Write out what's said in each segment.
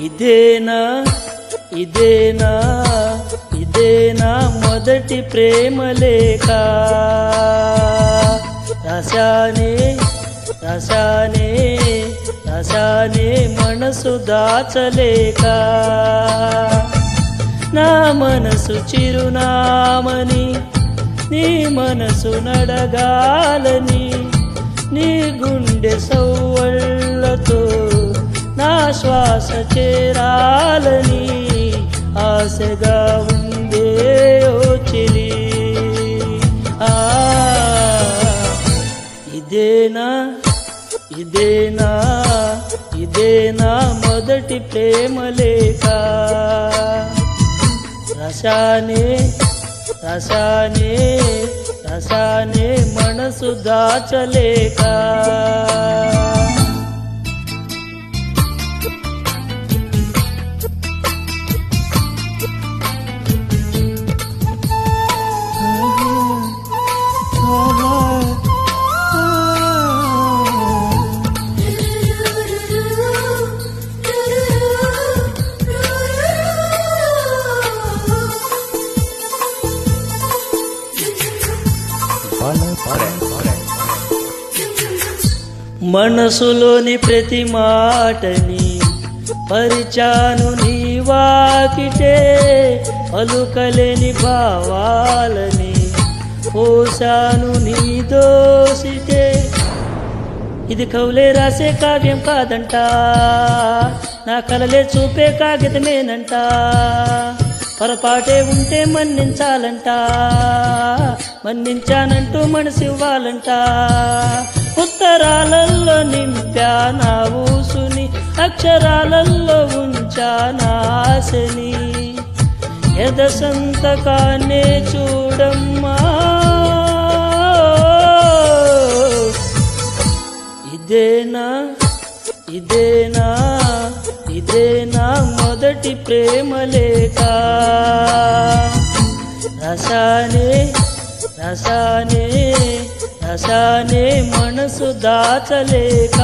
ఇదేనా ఇదేనా ఇదేనా మొదటి ప్రేమ లేఖ రసానే రసానే రసానే మనసు దాచలేక నా మనసు చిరునామని నీ మనసు నడగాలని నీ గుండె సౌవళ్ళతో నా శ్వాస చేరాలని ఆశగా ఉందే ఓ చెలి. ఇదేనా ఇదేనా ఇదేనా మొదటి ప్రేమ లేఖ రసానే రసానే రసానే మనసు దాచలేక మనసులోని ప్రతి మాటని పరిచాను నీ వాకిటే పలుకలేని భావాలని పోసాను నీ దోసిటే. ఇది కవులే రాసే కావ్యం కాదంట, నా కలలే చూపే కాగితమేనంట. పొరపాటే ఉంటే మన్నించాలంట, మన్నించానంటూ మనసివ్వాలంట. ఉత్తరాలలో నింపా నా ఊసుని, అక్షరాలలో ఉంచా నా ఆశని. ఎద సంతకాన్నే చూడమ్మా, ఇదేనా ఇదేనా ఇదేనా మొదటి ప్రేమ లేఖ రసానే రసానే రసానే మనసు దాచలేక.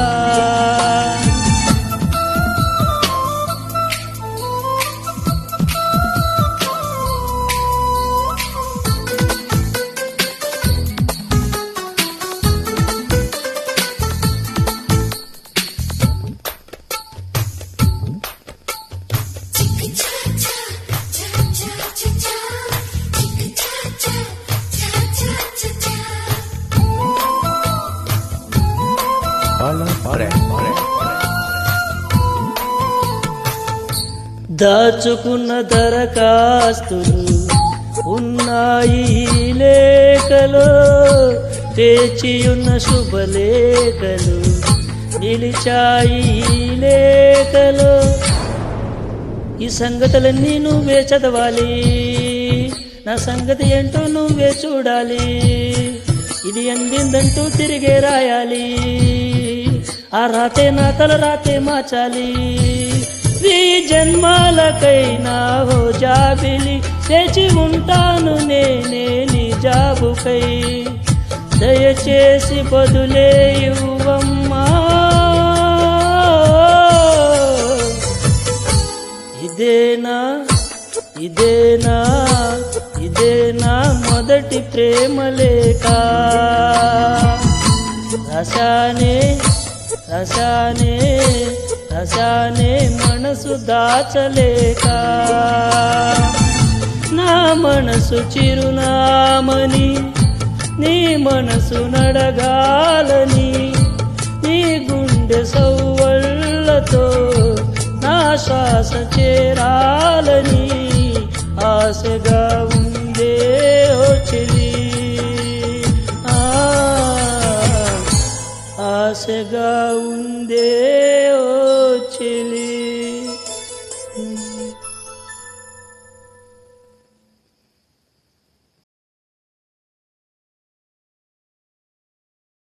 దాచుకున్న దరఖాస్తులు ఉన్నాయి లేఖలో, పేచియున్న శుభలేఖలు నిలిచాయి లేఖలో. ఈ సంగతులన్నీ నువ్వే చదవాలి, నా సంగతి ఏంటో నువ్వే చూడాలి. ఇది అందిందంటూ తిరిగే రాయాలి, ఆ రాతే నా తల రాతే మార్చాలి. ఈ జన్మాలకైనా హో జాబిలి తెచి ఉంటాను నేనే నీ జాబుకై. దయచేసి బదులే ఇవ్వమ్మా, ఇదేనా ఇదేనా ఇదేనా మొదటి ప్రేమ లేఖ రసానే రసానే రసానే మనసు దాచలేక. నా మనసు చిరునామని నీ మనసు నడగాలని నీ గుండె సౌవళ్ళతో నా శ్వాస చేరాలని ఆశగా ఉందే ఓ చెలి. ఆశగా ఉందే ఓ చెలి.